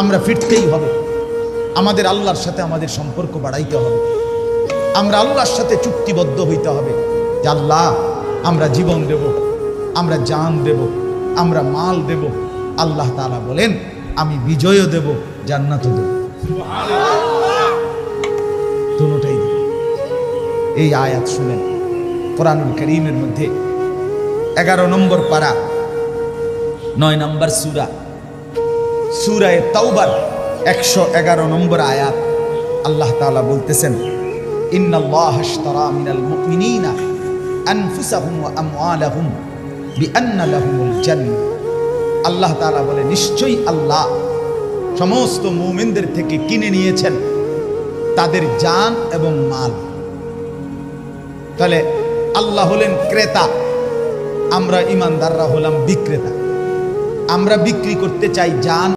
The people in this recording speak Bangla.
আমরা ফিরতেই হবে। আমাদের আল্লাহর সাথে আমাদের সম্পর্ক বাড়াইতে হবে। আমরা আল্লাহর সাথে চুক্তিবদ্ধ হইতে হবে যে আল্লাহ, আমরা জীবন দেব, আমরা জান দেব, আমরা মাল দেব। আল্লাহ তাআলা বলেন আমি বিজয়ও দেব, জান্নাতও দেব, দুটোটাই দেব। এই আয়াত শুনেন কোরআনুল কারীমের মধ্যে 11 নম্বর পারা 9 নম্বর সূরা, সূরা তাওবার 111 নম্বর আয়াত। আল্লাহ তাআলা বলতেছেন ইন্নাল্লাহা আশতারা মিনাল মুমিনিনা আনফুসাহুম ওয়া আমওয়ালাহুম বিআন্না লাহুমুল জান্নাহ। আল্লাহ তাআলা বলে নিশ্চয়ই আল্লাহ সমস্ত মুমিনদের থেকে কিনে নিয়েছেন তাদের জান এবং মাল। তাহলে আল্লাহ হলেন ক্রেতা, আমরা ইমানদাররা হলাম বিক্রেতা। আমরা বিক্রি করতে চাই জান